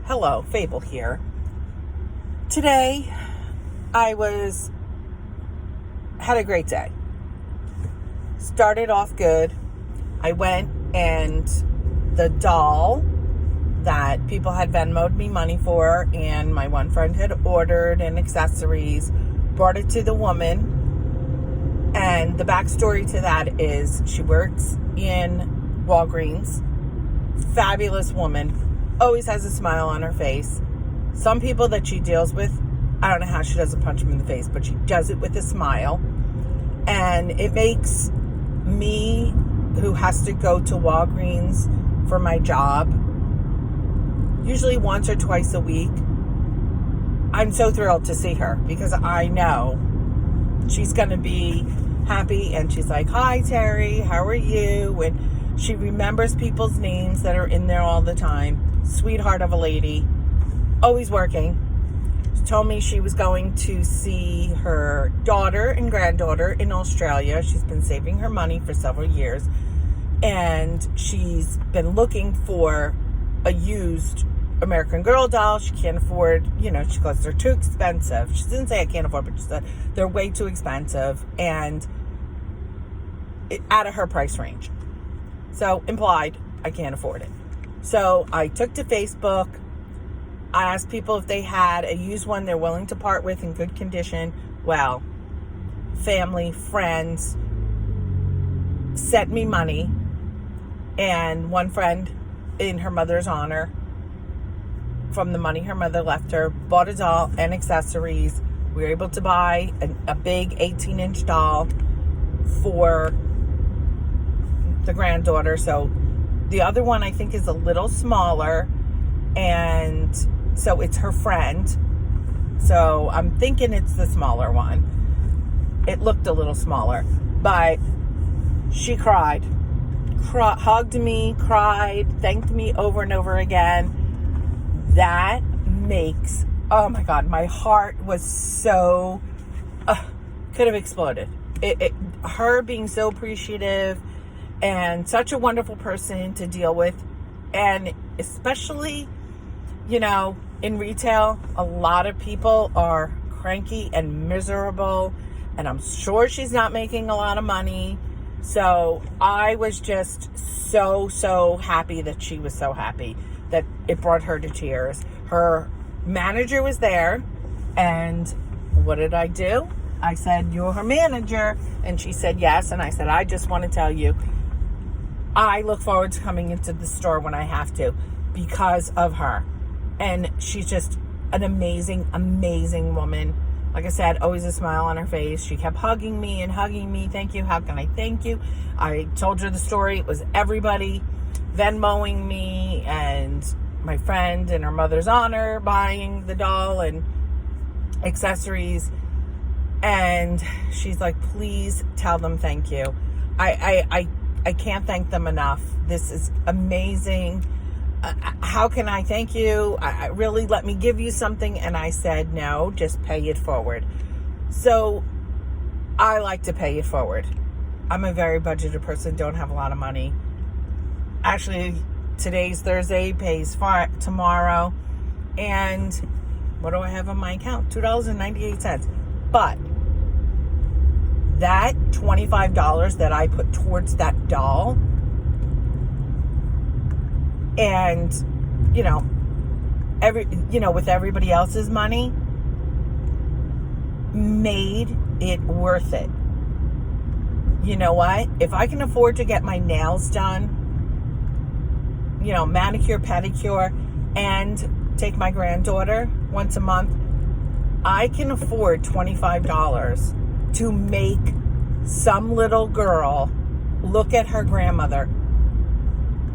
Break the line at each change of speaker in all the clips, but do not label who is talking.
Hello, Fable here. Today, I had a great day. Started off good. I went and the doll that people had Venmo'd me money for and my one friend had ordered and accessories, brought it to the woman. And the backstory to that is she works in Walgreens. Fabulous woman. Always has a smile on her face. Some people that she deals with, I don't know how she doesn't punch them in the face, but she does it with a smile. And it makes me, who has to go to Walgreens for my job, usually once or twice a week, I'm so thrilled to see her because I know she's going to be happy. And she's like, "Hi, Terry, how are you?" And she remembers people's names that are in there all the time. Sweetheart of a lady, always working. She told me she was going to see her daughter and granddaughter in Australia. She's been saving her money for several years, and she's been looking for a used American Girl doll. She can't afford, she goes, they're too expensive. She didn't say I can't afford, but she said they're way too expensive and out of her price range. So implied, I can't afford it. So I took to Facebook. I asked people if they had a used one they're willing to part with in good condition. Well, family, friends sent me money. And one friend, in her mother's honor, from the money her mother left her, bought a doll and accessories. We were able to buy a big 18-inch doll for the granddaughter. So the other one I think is a little smaller, and so it's her friend. So I'm thinking it's the smaller one. It looked a little smaller, but she cried, hugged me, cried, thanked me over and over again. That makes, oh my God, my heart was so, could have exploded. Her being so appreciative and such a wonderful person to deal with. And especially, in retail, a lot of people are cranky and miserable. And I'm sure she's not making a lot of money. So I was just so happy that she was so happy that it brought her to tears. Her manager was there. And what did I do? I said, "You're her manager." And she said, "Yes." And I said, "I just want to tell you, I look forward to coming into the store when I have to because of her." And she's just an amazing, amazing woman. Like I said, always a smile on her face. She kept hugging me and hugging me. "Thank you. How can I thank you?" I told her the story. It was everybody Venmoing me and my friend in her mother's honor buying the doll and accessories. And she's like, "Please tell them thank you. I can't thank them enough. This is amazing. How can I thank you? Really, let me give you something." And I said, "No, just pay it forward." So I like to pay it forward. I'm a very budgeted person, don't have a lot of money. Actually, today's Thursday, pays for tomorrow. And what do I have on my account? $2.98. But that $25 that I put towards that doll, and with everybody else's money, made it worth it. You know what? If I can afford to get my nails done, manicure, pedicure, and take my granddaughter once a month, I can afford $25 to make some little girl look at her grandmother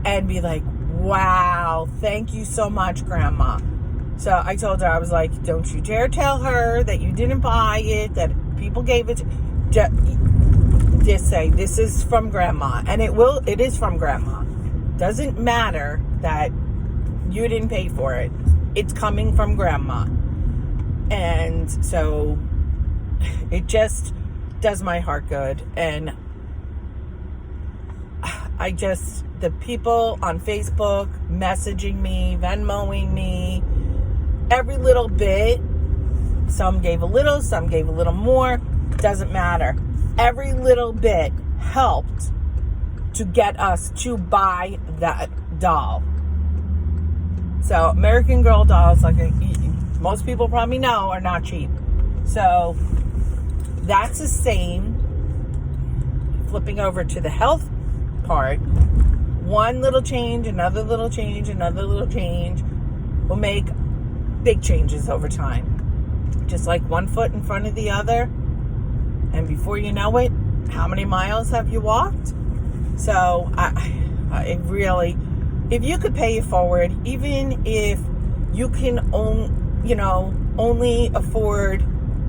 and be like, "Wow, thank you so much, Grandma." So I told her, I was like, "Don't you dare tell her that you didn't buy it, that people gave it. Just say, this is from Grandma." And it is from Grandma. Doesn't matter that you didn't pay for it. It's coming from Grandma. And so it just does my heart good. And I just the people on Facebook messaging me, Venmoing me, every little bit. Some gave a little, some gave a little more. Doesn't matter. Every little bit helped to get us to buy that doll. So American Girl dolls, like most people probably know, are not cheap. So that's the same. Flipping over to the health part, one little change, another little change, another little change will make big changes over time. Just like one foot in front of the other. And before you know it, how many miles have you walked? So I really, if you could pay it forward, even if you can only afford,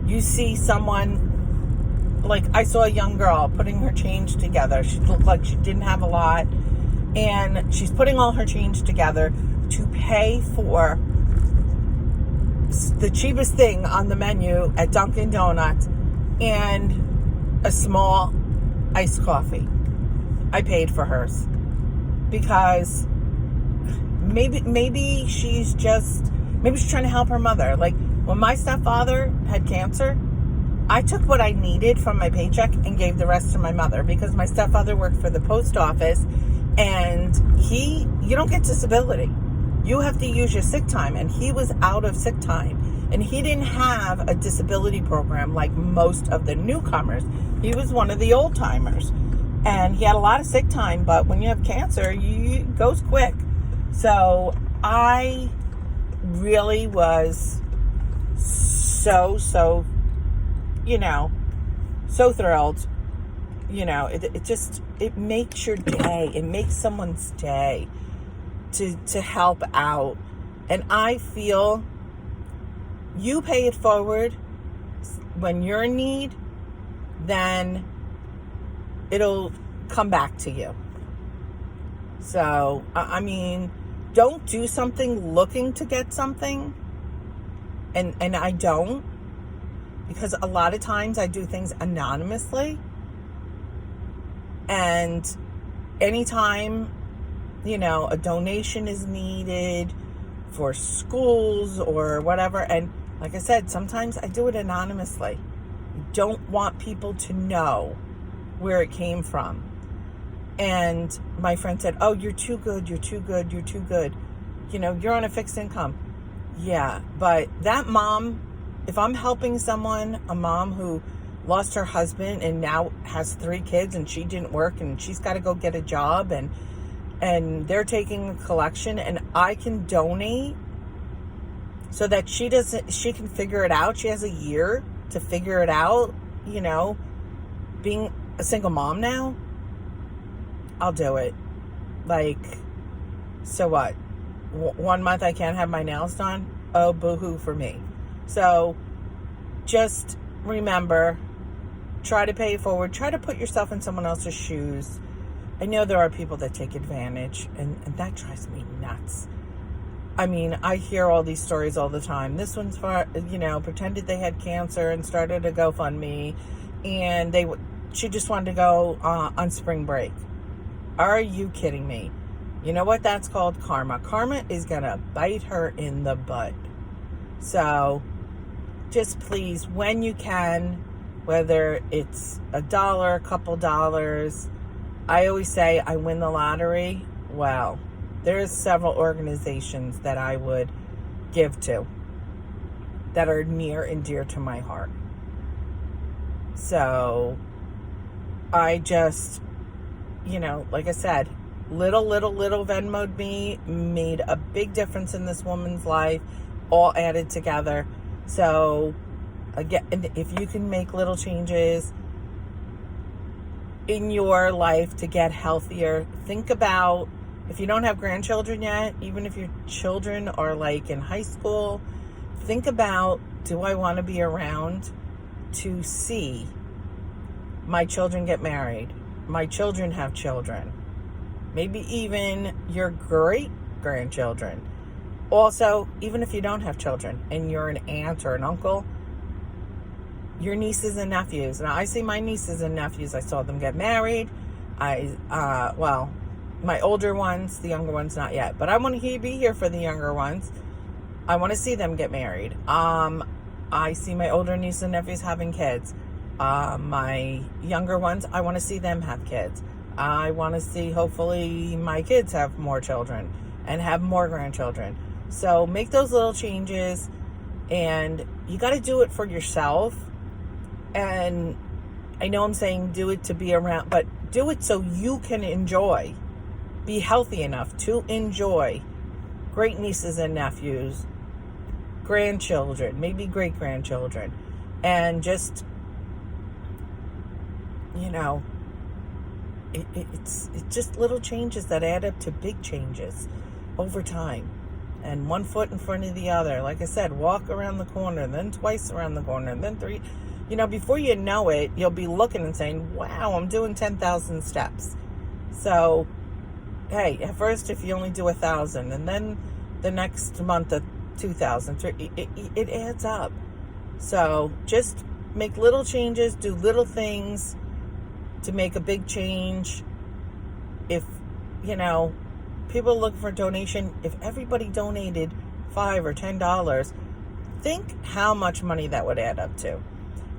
you see someone, like I saw a young girl putting her change together. She looked like she didn't have a lot. And she's putting all her change together to pay for the cheapest thing on the menu at Dunkin' Donuts and a small iced coffee. I paid for hers because maybe she's trying to help her mother. Like when my stepfather had cancer, I took what I needed from my paycheck and gave the rest to my mother because my stepfather worked for the post office and you don't get disability. You have to use your sick time, and he was out of sick time, and he didn't have a disability program like most of the newcomers. He was one of the old timers, and he had a lot of sick time, but when you have cancer, it goes quick. So I really was so thrilled. It makes your day. It makes someone's day to help out. And I feel you pay it forward when you're in need, then it'll come back to you. So, I mean, don't do something looking to get something. And I don't. Because a lot of times I do things anonymously. And anytime, a donation is needed for schools or whatever. And like I said, sometimes I do it anonymously. I don't want people to know where it came from. And my friend said, oh, you're too good. You're too good. You're too good. You're on a fixed income. Yeah. But that mom, if I'm helping someone, a mom who lost her husband and now has 3 kids and she didn't work and she's got to go get a job and they're taking a collection and I can donate so that she can figure it out. She has a year to figure it out, being a single mom now, I'll do it. Like, so what? 1 month I can't have my nails done? Oh, boo-hoo for me. So just remember, try to pay it forward. Try to put yourself in someone else's shoes. I know there are people that take advantage, and that drives me nuts. I mean, I hear all these stories all the time. This one's pretended they had cancer and started a GoFundMe, and she just wanted to go on spring break. Are you kidding me? You know what that's called? Karma. Karma is going to bite her in the butt. So just please, when you can, whether it's $1, a couple dollars, I always say I win the lottery. Well, there's several organizations that I would give to that are near and dear to my heart. So I just, like I said, little Venmo'd me, made a big difference in this woman's life, all added together. So again, if you can make little changes in your life to get healthier, think about, if you don't have grandchildren yet, even if your children are like in high school, think about, do I want to be around to see my children get married, my children have children, maybe even your great grandchildren. Also, even if you don't have children and you're an aunt or an uncle, your nieces and nephews. Now, I see my nieces and nephews. I saw them get married. My older ones, the younger ones, not yet. But I want to be here for the younger ones. I want to see them get married. I see my older nieces and nephews having kids. My younger ones, I want to see them have kids. I want to see, hopefully, my kids have more children and have more grandchildren. So make those little changes, and you got to do it for yourself. And I know I'm saying do it to be around, but do it so you can enjoy. Be healthy enough to enjoy great nieces and nephews, grandchildren, maybe great-grandchildren, and just, it's just little changes that add up to big changes over time. And one foot in front of the other. Like I said, walk around the corner, then twice around the corner, then 3. Before you know it, you'll be looking and saying, wow, I'm doing 10,000 steps. So, hey, at first, if you only do 1,000, and then the next month, 2,000, it adds up. So just make little changes, do little things to make a big change. If, people look for a donation, if everybody donated $5 or $10, think how much money that would add up to.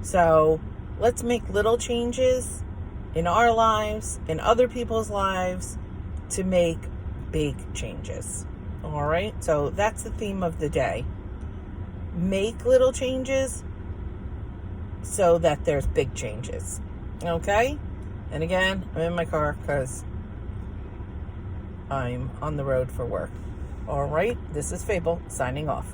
So let's make little changes in our lives, in other people's lives, to make big changes. All right? So that's the theme of the day. Make little changes so that there's big changes. Okay? And again, I'm in my car because I'm on the road for work. All right? This is Fable signing off.